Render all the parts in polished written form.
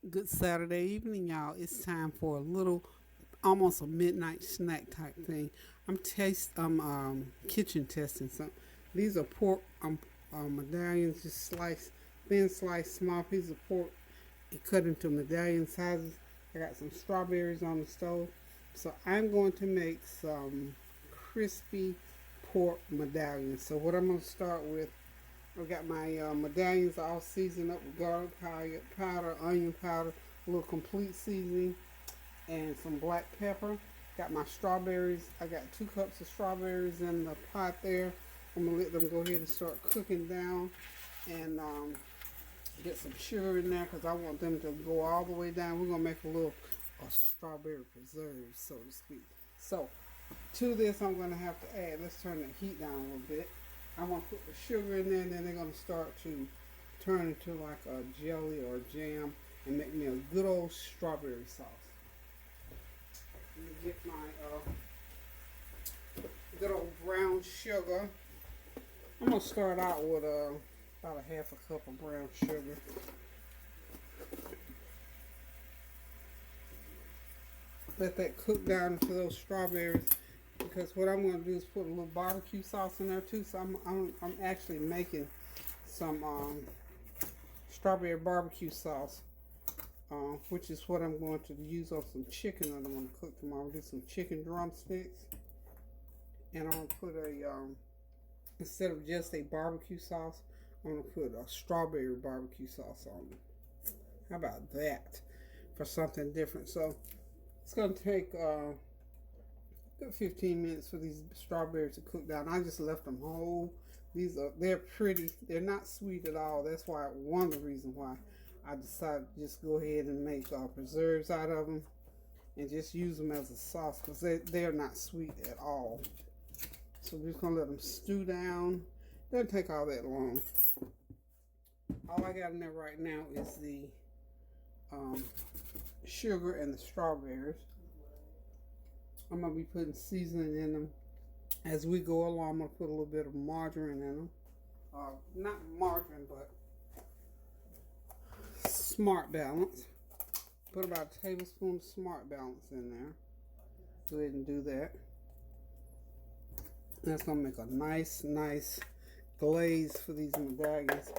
Good Saturday evening, y'all. It's time for a little, almost a midnight snack type thing. I'm kitchen testing some. These are pork medallions, just sliced, thin sliced, small pieces of pork, and cut into medallion sizes. I got some strawberries on the stove, so I'm going to make some crispy pork medallions. So what I'm going to start with, I've got my medallions all seasoned up with garlic powder, onion powder, a little complete seasoning, and some black pepper. Got my strawberries. I got 2 cups of strawberries in the pot there. I'm going to let them go ahead and start cooking down and get some sugar in there because I want them to go all the way down. We're going to make a little strawberry preserve, so to speak. So to this, I'm going to have to add, let's turn the heat down a little bit. I'm going to put the sugar in there, and then they're going to start to turn into like a jelly or a jam and make me a good old strawberry sauce. Let me get my good old brown sugar. I'm going to start out with about a half a cup of brown sugar. Let that cook down into those strawberries, because what I'm going to do is put a little barbecue sauce in there too. So I'm actually making some strawberry barbecue sauce, which is what I'm going to use on some chicken that I'm going to cook tomorrow. Get some chicken drumsticks, and I'm going to put a instead of just a barbecue sauce, I'm going to put a strawberry barbecue sauce on it. How about that for something different? So it's going to take good 15 minutes for these strawberries to cook down. I just left them whole. They're pretty. They're not sweet at all. That's why one of the reasons why I decided to just go ahead and make preserves out of them and just use them as a sauce, because they're not sweet at all. So we're just gonna let them stew down. Doesn't take all that long. All I got in there right now is the sugar and the strawberries. I'm going to be putting seasoning in them as we go along. I'm going to put a little bit of margarine in them. Not margarine, but Smart Balance. Put about a tablespoon of Smart Balance in there. Go ahead and do that. That's going to make a nice glaze for these medallions.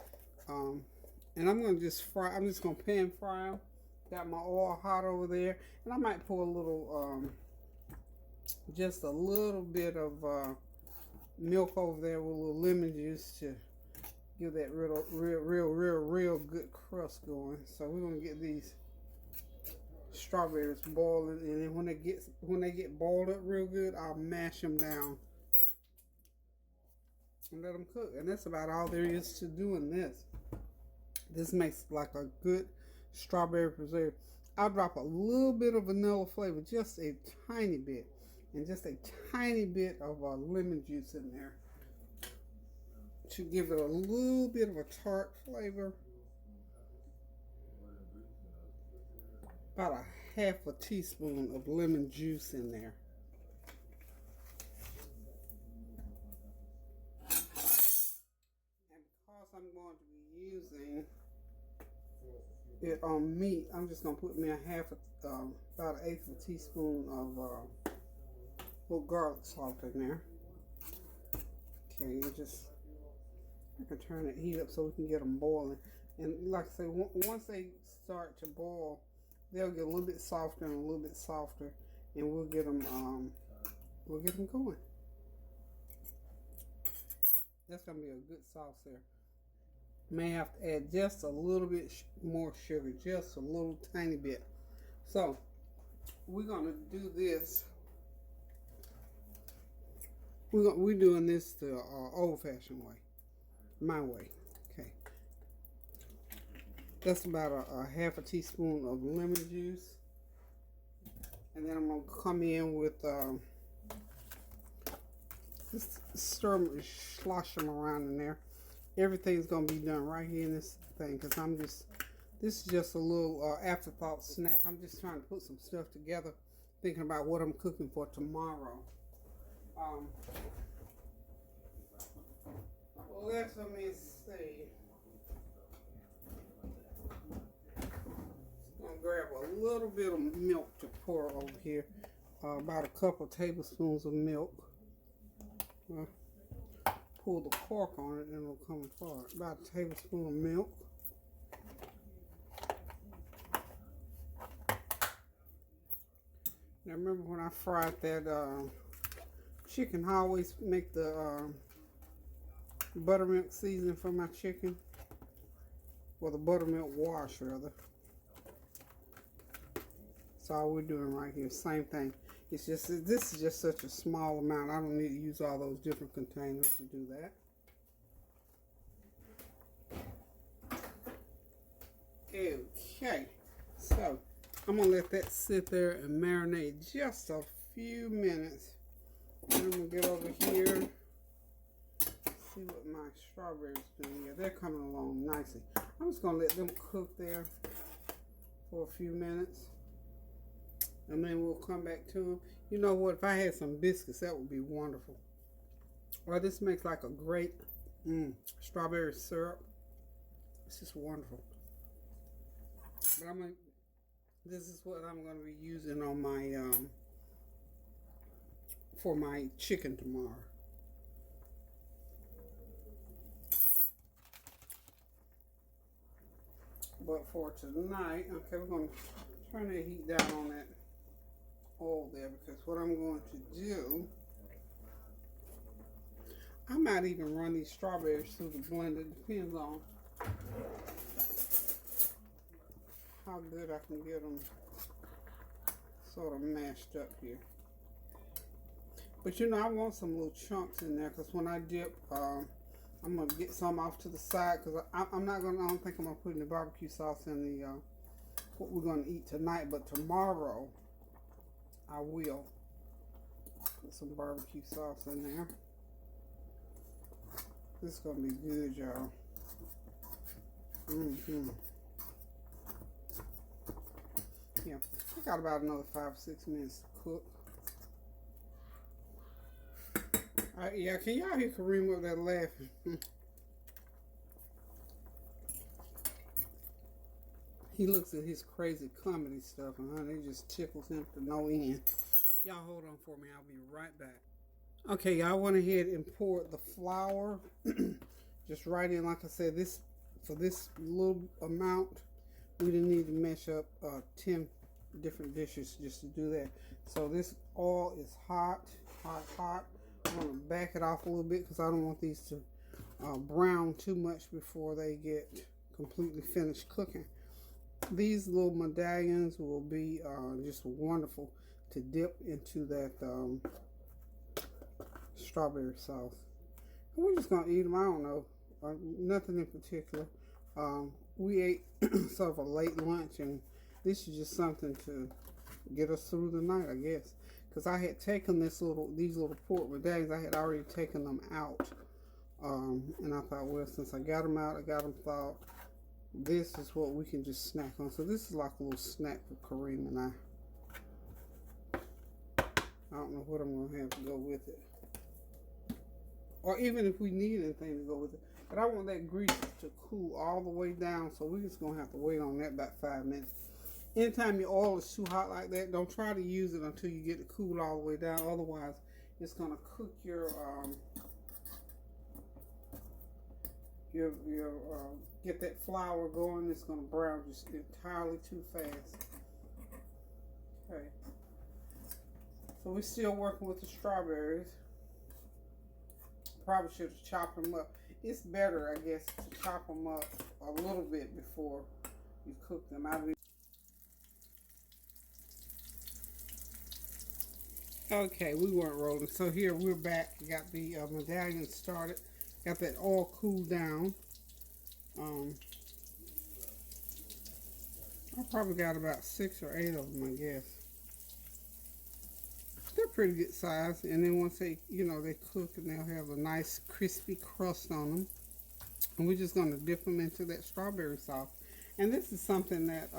And I'm going to just fry. I'm just going to pan fry them. Got my oil hot over there. And I might pour a little... just a little bit of milk over there with a little lemon juice to give that real good crust going. So we're gonna get these strawberries boiling, and then when they get boiled up real good, I'll mash them down and let them cook. And that's about all there is to doing this. This makes like a good strawberry preserve. I'll drop a little bit of vanilla flavor, just a tiny bit. And just a tiny bit of lemon juice in there to give it a little bit of a tart flavor. About a half a teaspoon of lemon juice in there. And because I'm going to be using it on meat, I'm just going to put me about an eighth of a teaspoon of little garlic salt in there. Okay, I can turn the heat up so we can get them boiling. And like I say, once they start to boil, they'll get a little bit softer and a little bit softer, and we'll get them going. That's gonna be a good sauce there. May have to add just a little bit more sugar, just a little tiny bit. So we're gonna do this. We're doing this the old-fashioned way, my way. Okay, that's about a half a teaspoon of lemon juice, and then I'm gonna come in with just slosh them around in there. Everything's gonna be done right here in this thing, because this is just a little afterthought snack. I'm just trying to put some stuff together, thinking about what I'm cooking for tomorrow. Let me see. gonna grab a little bit of milk to pour over here. About a couple tablespoons of milk. Pull the cork on it and it'll come apart. About a tablespoon of milk. Now remember when I fried that chicken, I always make the buttermilk seasoning for my chicken. Well, the buttermilk wash rather. That's all we're doing right here. Same thing. It's just, this is just such a small amount. I don't need to use all those different containers to do that. Okay, so I'm gonna let that sit there and marinate just a few minutes. And I'm gonna get over here, see what my strawberries doing. Yeah, they're coming along nicely. I'm just gonna let them cook there for a few minutes. And then we'll come back to them. You know what? If I had some biscuits, that would be wonderful. Well, this makes like a great strawberry syrup. It's just wonderful. But this is what I'm going to be using on my for my chicken tomorrow. But for tonight, okay, we're going to turn the heat down on that oil there, because what I'm going to do, I might even run these strawberries through the blender. It depends on how good I can get them sort of mashed up here. But you know, I want some little chunks in there, because when I dip, I'm going to get some off to the side, because I don't think I'm going to put any barbecue sauce in the what we're going to eat tonight, but tomorrow I will put some barbecue sauce in there. This is going to be good, y'all. Yeah, I got about another 5 or 6 minutes to cook. Yeah, can y'all hear Kareem up there laughing? He looks at his crazy comedy stuff, and it just tickles him to no end. Y'all hold on for me. I'll be right back. Okay, y'all went ahead and poured the flour just right in. Like I said, for this little amount, we didn't need to mesh up 10 different dishes just to do that. So this oil is hot. I'm going to back it off a little bit, because I don't want these to brown too much before they get completely finished cooking. These little medallions will be just wonderful to dip into that strawberry sauce. And we're just going to eat them. I don't know. Nothing in particular. We ate sort of a late lunch, and this is just something to get us through the night, I guess. Because I had taken these little pork medallions, I had already taken them out. And I thought, well, since I got them out, I got them thawed, this is what we can just snack on. So this is like a little snack for Kareem and I. I don't know what I'm going to have to go with it. Or even if we need anything to go with it. But I want that grease to cool all the way down. So we're just going to have to wait on that about 5 minutes. Anytime your oil is too hot like that, don't try to use it until you get it cooled all the way down. Otherwise, it's going to cook your get that flour going. It's going to brown just entirely too fast. Okay. So we're still working with the strawberries. Probably should have chopped them up. It's better, I guess, to chop them up a little bit before you cook them. Okay, we weren't rolling. So here we're back. We got the medallions started. Got that all cooled down. I probably got about 6 or 8 of them, I guess. They're pretty good size. And then once they, they cook, and they'll have a nice crispy crust on them. And we're just going to dip them into that strawberry sauce. And this is something that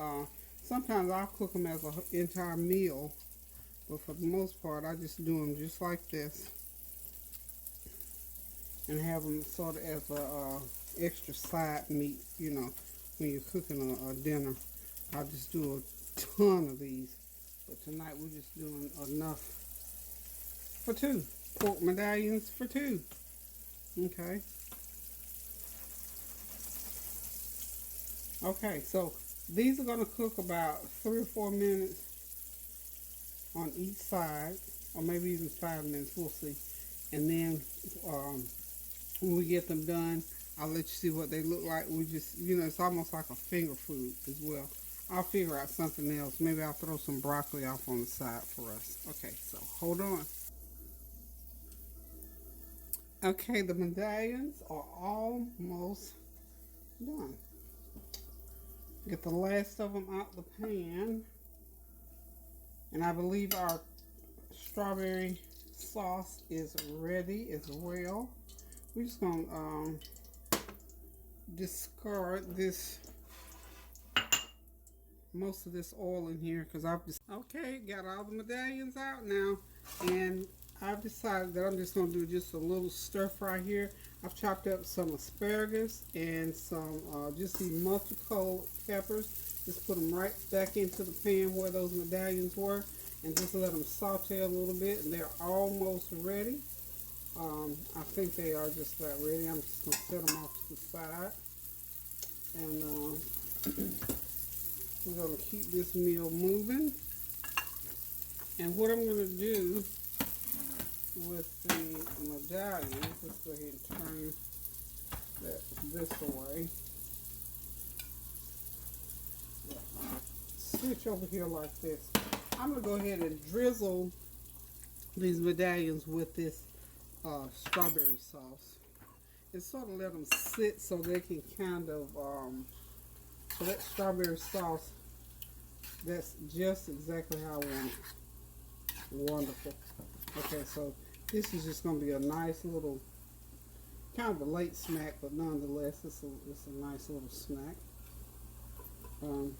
sometimes I'll cook them as an entire meal. But for the most part, I just do them just like this. And have them sort of as a extra side meat, when you're cooking a dinner. I'll just do ton of these. But tonight we're just doing enough for two. Pork medallions for two. Okay. Okay, so these are going to cook about 3 or 4 minutes on each side, or maybe even 5 minutes, we'll see. And then when we get them done, I'll let you see what they look like. We just, it's almost like a finger food as well. I'll figure out something else. Maybe I'll throw some broccoli off on the side for us. Okay, so hold on. Okay, the medallions are almost done. Get the last of them out the pan. And I believe our strawberry sauce is ready as well. We're just going to discard most of this oil in here because I've just, okay, got all the medallions out now. And I've decided that I'm just going to do just a little stir fry here. I've chopped up some asparagus and some just these mustard colored peppers. Just put them right back into the pan where those medallions were and just let them saute a little bit, and they're almost ready. I think they are just about ready. I'm just going to set them off to the side. And we're going to keep this meal moving. And what I'm going to do with the medallions, let's go ahead and turn this away. Switch over here like this. I'm going to go ahead and drizzle these medallions with this strawberry sauce. And sort of let them sit so they can kind of, so that strawberry sauce, that's just exactly how I want it. Wonderful. Okay, so this is just going to be a nice little, kind of a late snack, but nonetheless, it's a nice little snack. We'll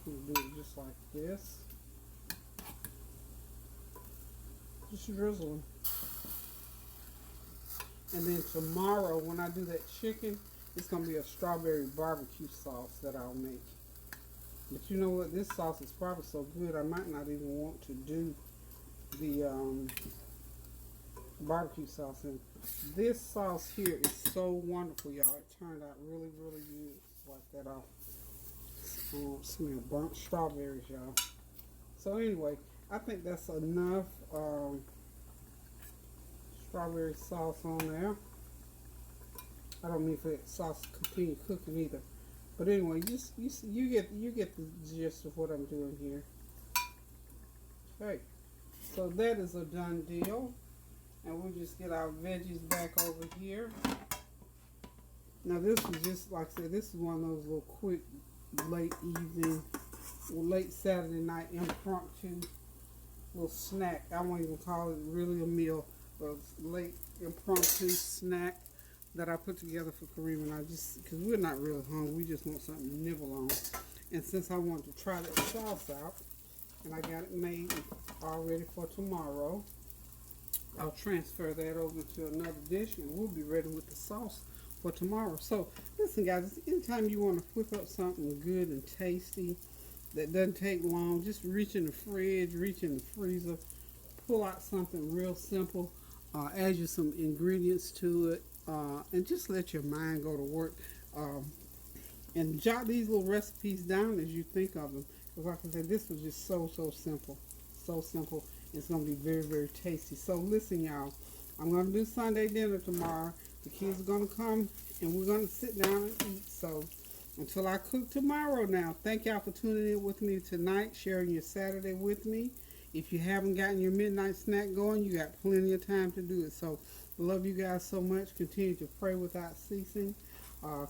do it just like this. Just drizzling. And then tomorrow, when I do that chicken, it's going to be a strawberry barbecue sauce that I'll make. But you know what? This sauce is probably so good, I might not even want to do the barbecue sauce. And this sauce here is so wonderful, y'all. It turned out really, really good. Wipe that off. Smell burnt strawberries, y'all. So anyway, I think that's enough strawberry sauce on there. I don't mean for that sauce to continue cooking either. But anyway, you get the gist of what I'm doing here. Okay, so that is a done deal. And we'll just get our veggies back over here. Now this is just, like I said, this is one of those little quick late evening or late Saturday night impromptu little snack. I won't even call it really a meal, but late impromptu snack that I put together for Kareem and I, just because we're not really hungry, we just want something to nibble on. And since I wanted to try that sauce out, and I got it made all ready for tomorrow, I'll transfer that over to another dish and we'll be ready with the sauce for tomorrow. So listen guys, anytime you want to whip up something good and tasty that doesn't take long, just reach in the fridge, reach in the freezer, pull out something real simple, add you some ingredients to it, and just let your mind go to work, and jot these little recipes down as you think of them, because like I said, this was just so simple. It's going to be very, very tasty. So listen y'all, I'm going to do Sunday dinner tomorrow. The kids are going to come and we're going to sit down and eat. So until I cook tomorrow now, thank y'all for tuning in with me tonight, sharing your Saturday with me. If you haven't gotten your midnight snack going, you got plenty of time to do it. So love you guys so much. Continue to pray without ceasing.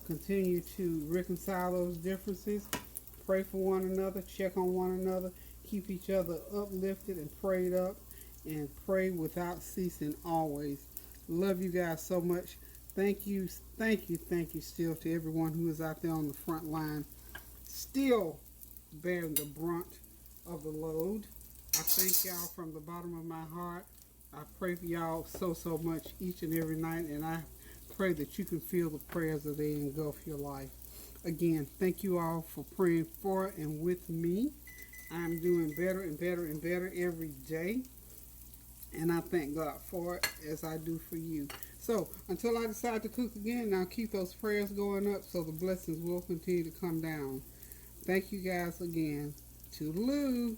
Continue to reconcile those differences. Pray for one another. Check on one another. Keep each other uplifted and prayed up. And pray without ceasing always. Love you guys so much. Thank you still to everyone who is out there on the front line, still bearing the brunt of the load. I thank y'all from the bottom of my heart. I pray for y'all so much each and every night, and I pray that you can feel the prayers as they engulf your life. Again, thank you all for praying for and with me. I'm doing better and better and better every day. And I thank God for it as I do for you. So until I decide to cook again, now keep those prayers going up so the blessings will continue to come down. Thank you guys again. Toodaloo.